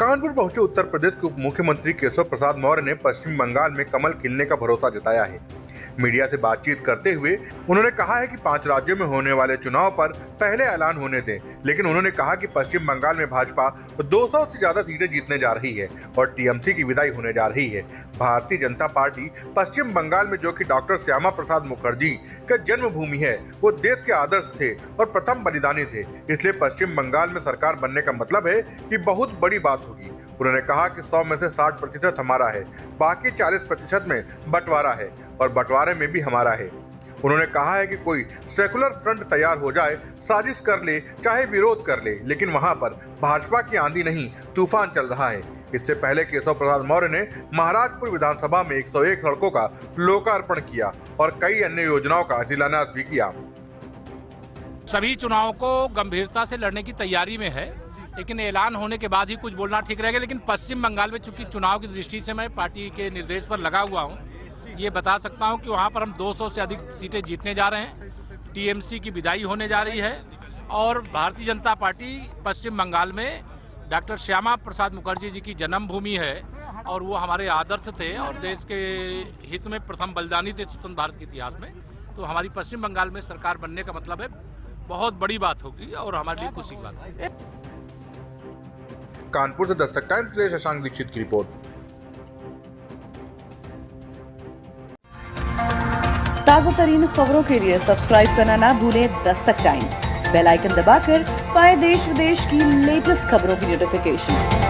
कानपुर पहुंचे उत्तर प्रदेश के उप मुख्यमंत्री केशव प्रसाद मौर्य ने पश्चिम बंगाल में कमल खिलने का भरोसा जताया है। मीडिया से बातचीत करते हुए उन्होंने कहा है कि 5 राज्यों में होने वाले चुनाव पर पहले ऐलान होने दें, लेकिन उन्होंने कहा कि पश्चिम बंगाल में भाजपा 200 से ज्यादा सीटें जीतने जा रही है और टीएमसी की विदाई होने जा रही है। भारतीय जनता पार्टी पश्चिम बंगाल में, जो कि डॉक्टर श्यामा प्रसाद मुखर्जी का जन्मभूमि है, वो देश के आदर्श थे और प्रथम बलिदानी थे, इसलिए पश्चिम बंगाल में सरकार बनने का मतलब है कि बहुत बड़ी बात होगी। उन्होंने कहा कि 100 में से 60% हमारा है, बाकी 40% में बंटवारा है और बंटवारे में भी हमारा है। उन्होंने कहा है कि कोई सेकुलर फ्रंट तैयार हो जाए, साजिश कर ले, चाहे विरोध कर ले, लेकिन वहां पर भाजपा की आंधी नहीं, तूफान चल रहा है। इससे पहले केशव प्रसाद मौर्य ने महाराजपुर विधानसभा में 101 सड़कों का लोकार्पण किया और कई अन्य योजनाओं का शिलान्यास भी किया। सभी चुनावों को गंभीरता से लड़ने की तैयारी में है, लेकिन ऐलान होने के बाद ही कुछ बोलना ठीक रहेगा। लेकिन पश्चिम बंगाल में चूंकि चुनाव की दृष्टि से मैं पार्टी के निर्देश पर लगा हुआ हूं, ये बता सकता हूं कि वहां पर हम 200 से अधिक सीटें जीतने जा रहे हैं। टीएमसी की विदाई होने जा रही है और भारतीय जनता पार्टी पश्चिम बंगाल में डॉक्टर श्यामा प्रसाद मुखर्जी जी की जन्मभूमि है और वो हमारे आदर्श थे और देश के हित में प्रथम बलिदानी थे स्वतंत्र भारत के इतिहास में। तो हमारी पश्चिम बंगाल में सरकार बनने का मतलब है बहुत बड़ी बात होगी और हमारे लिए खुशी की बात है। कानपुर से दस्तक टाइम्स के लिए शशांक दीक्षित की रिपोर्ट। ताजा तरीन खबरों के लिए सब्सक्राइब करना ना भूलें दस्तक टाइम्स। बेल आइकन दबाकर पाएं देश विदेश की लेटेस्ट खबरों की नोटिफिकेशन।